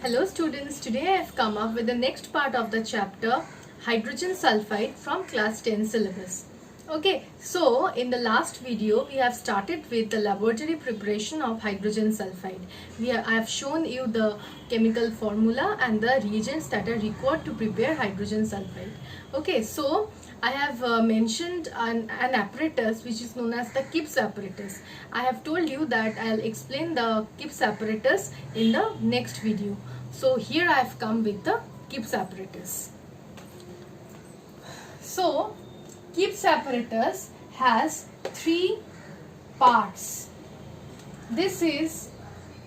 Hello students, today I have come up with the next part of the chapter hydrogen sulfide from class 10 syllabus. Okay, so in the last video we have started with the laboratory preparation of hydrogen sulfide. I have shown you the chemical formula and the reagents that are required to prepare hydrogen sulfide. Okay, so I have mentioned an apparatus which is known as the Kipps apparatus. I have told you that I'll explain the Kipps apparatus in the next video. So here I have come with the Kipps apparatus. So Kipps apparatus has three parts. This is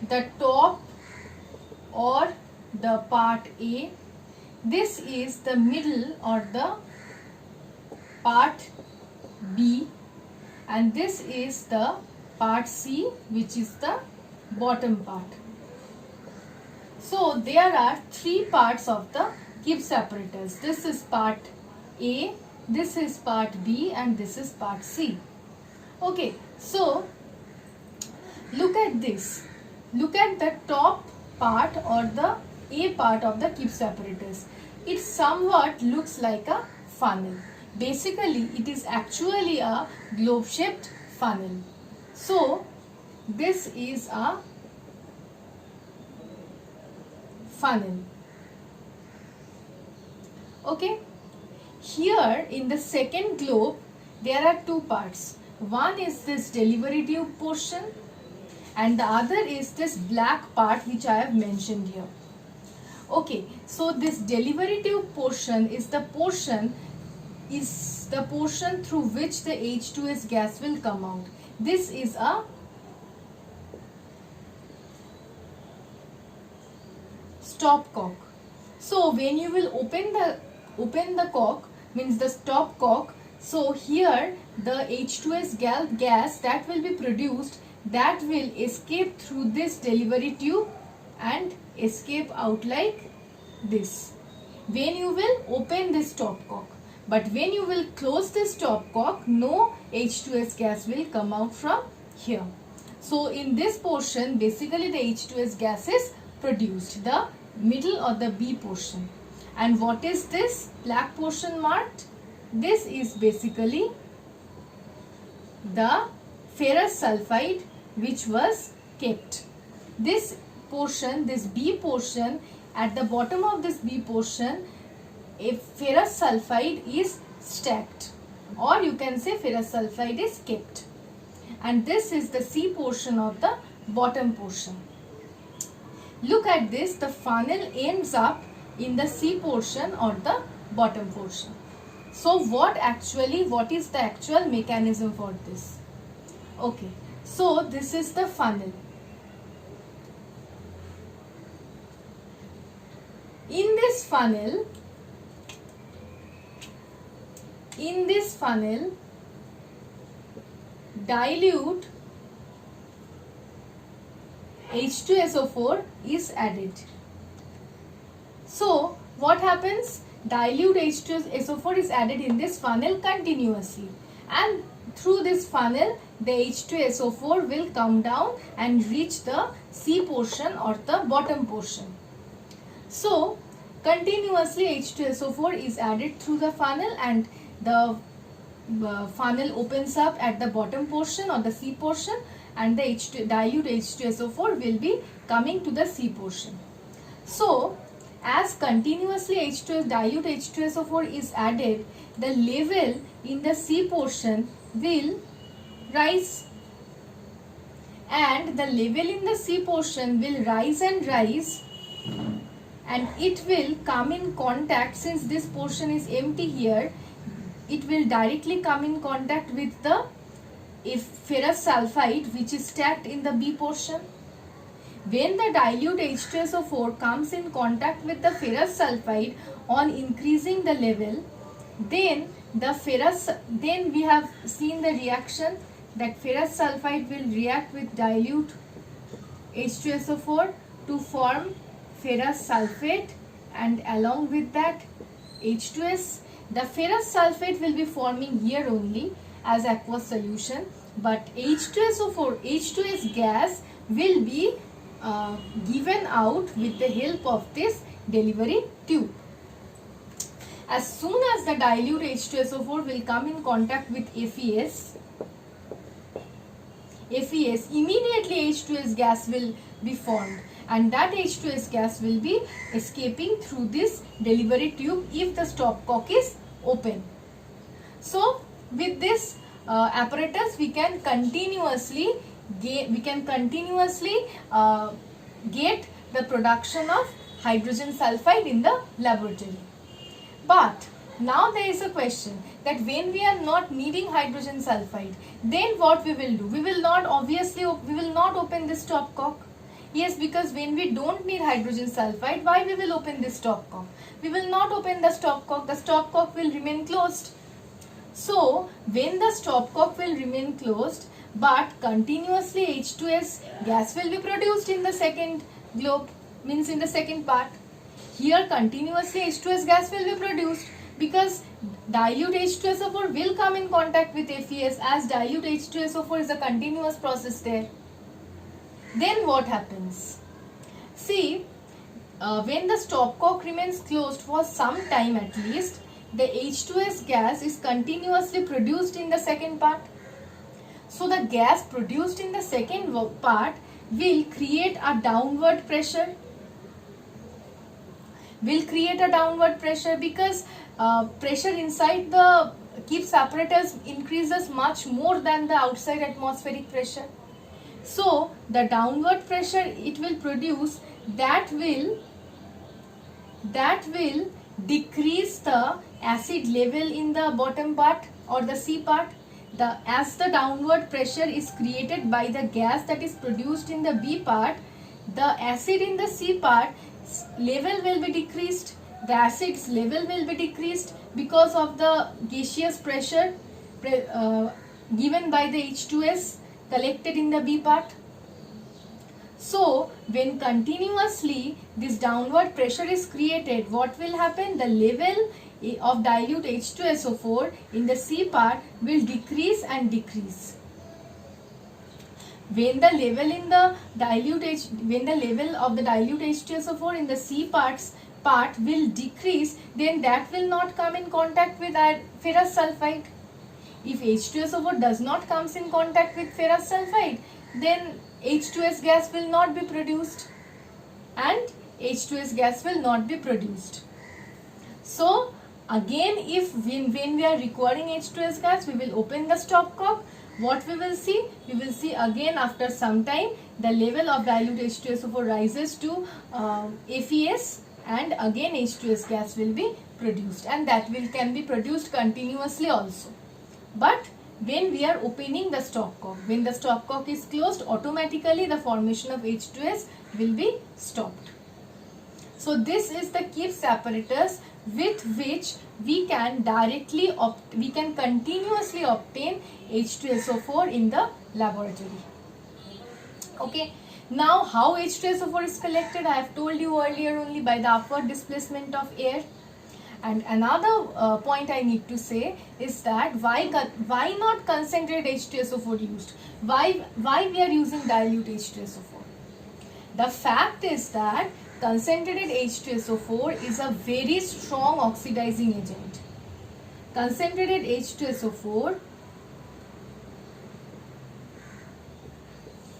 the top or the part A. This is the middle or the part B, and this is the part C, which is the bottom part. So there are three parts of the Kipps apparatus. This is part A, this is part B, and this is part C. Okay, so look at this. Look at the top part or the A part of the Kipps apparatus. It somewhat looks like a funnel. Basically, it is actually a globe-shaped funnel. So, this is a funnel. Okay. Here in the second globe, there are two parts. One is this delivery tube portion and the other is this black part which I have mentioned here. Okay. So, this delivery tube portion is the portion through which the H2S gas will come out. This is a stopcock. So when you will open the cork, means the stopcock, so here the H2S gas that will be produced, that will escape through this delivery tube and escape out like this when you will open this stopcock. But when you will close this stopcock, no H2S gas will come out from here. So in this portion, basically the H2S gas is produced, the middle or the B portion. And what is this black portion marked? This is basically the ferrous sulfide which was kept. This portion, this B portion, at the bottom of this B portion, a ferrous sulfide is stacked, or you can say ferrous sulfide is kept. And this is the C portion of the bottom portion. Look at this, the funnel ends up in the C portion or the bottom portion. So what is the actual mechanism for this? Okay, so this is the funnel. In this funnel, dilute H2SO4 is added. So what happens? Dilute H2SO4 is added in this funnel continuously, and through this funnel the H2SO4 will come down and reach the C portion or the bottom portion. So continuously H2SO4 is added through the funnel, and the funnel opens up at the bottom portion or the C portion, and the dilute H2SO4 will be coming to the C portion. So as continuously dilute H2SO4 is added, the level in the C portion will rise, and the level in the C portion will rise and rise, and it will come in contact, since this portion is empty here, it will directly come in contact with the ferrous sulfide which is stacked in the B portion. When the dilute H2SO4 comes in contact with the ferrous sulfide on increasing the level, then we have seen the reaction that ferrous sulfide will react with dilute H2SO4 to form ferrous sulfate, and along with that H2S. The ferrous sulfate will be forming here only as aqueous solution, but H2SO4, H2S gas will be given out with the help of this delivery tube. As soon as the dilute H2SO4 will come in contact with FES, immediately H2S gas will be formed, and that H2S gas will be escaping through this delivery tube if the stopcock is open. So with this apparatus we can continuously get the production of hydrogen sulfide in the laboratory. But now there is a question that when we are not needing hydrogen sulfide, then what we will do? We will not open this stopcock. Yes, because when we don't need hydrogen sulfide, why we will open this stopcock? We will not open the stopcock. The stopcock will remain closed. So when the stopcock will remain closed, but continuously H2S gas will be produced in the second globe, means in the second part. Here continuously H2S gas will be produced because dilute H2SO4 will come in contact with FES, as dilute H2SO4 is a continuous process there. Then what happens? See, when the stopcock remains closed for some time at least, the H2S gas is continuously produced in the second part. So the gas produced in the second part will create a downward pressure. Because pressure inside the Gibbs apparatus increases much more than the outside atmospheric pressure. So the downward pressure it will produce, that will decrease the acid level in the bottom part or the C part. As the downward pressure is created by the gas that is produced in the B part, the acid in the C part level will be decreased. The acid's level will be decreased because of the gaseous pressure given by the H2S collected in the B part. So when continuously this downward pressure is created, what will happen? The level of dilute H2SO4 in the C part will decrease and decrease. When the level of the dilute H2SO4 in the C part will decrease, then that will not come in contact with ferrous sulfide. If H2SO4 does not comes in contact with ferrous sulfide, then H2S gas will not be produced, and H2S gas will not be produced. So again, when we are requiring H2S gas, we will open the stopcock. What we will see? We will see again after some time the level of dilute H2SO4 rises to FES, and again H2S gas will be produced, and that can be produced continuously also. But when we are opening the stopcock, when the stopcock is closed, automatically the formation of H2S will be stopped. So this is the Gibbs apparatus with which we can continuously obtain H2SO4 in the laboratory. Okay. Now how H2SO4 is collected? I have told you earlier only by the upward displacement of air. And another point I need to say is that why not concentrated H2SO4 used? Why we are using dilute H2SO4? The fact is that concentrated H2SO4 is a very strong oxidizing agent. Concentrated H2SO4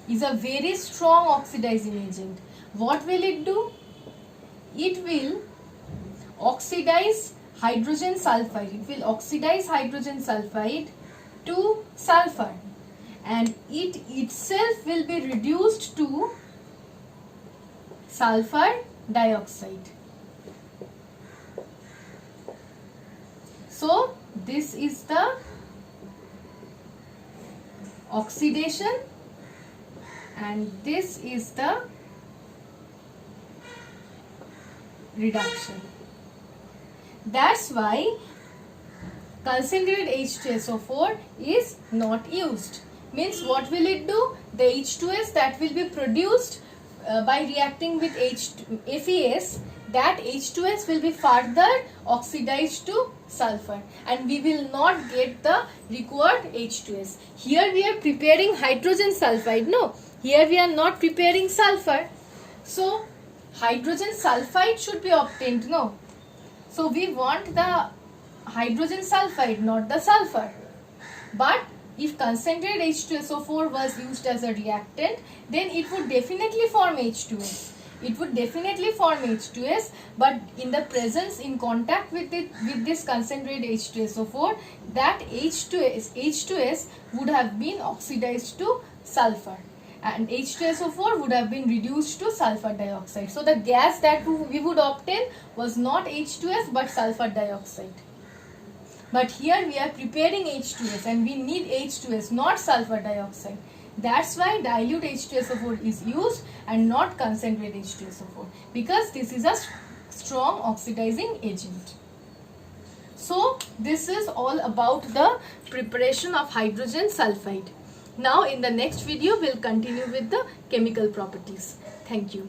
is a very strong oxidizing agent. What will it do? It will oxidize hydrogen sulfide. It will oxidize hydrogen sulfide to sulfur, and it itself will be reduced to sulfur dioxide. So this is the oxidation, and this is the reduction. That's why concentrated H2SO4 is not used. Means what will it do? The H2S that will be produced by reacting with FES, that H2S will be further oxidized to sulfur, and we will not get the required H2S. Here we are preparing hydrogen sulfide, no? Here we are not preparing sulfur. So hydrogen sulfide should be obtained, no? So we want the hydrogen sulfide, not the sulfur. But if concentrated H2SO4 was used as a reactant, then it would definitely form H2S. It would definitely form H2S, but in the presence, in contact with this concentrated H2SO4, that H2S would have been oxidized to sulfur, and H2SO4 would have been reduced to sulfur dioxide. So the gas that we would obtain was not H2S but sulfur dioxide. But here we are preparing H2S and we need H2S, not sulfur dioxide. That's why dilute H2SO4 is used and not concentrated H2SO4, because this is a strong oxidizing agent. So this is all about the preparation of hydrogen sulfide. Now in the next video we'll continue with the chemical properties. Thank you.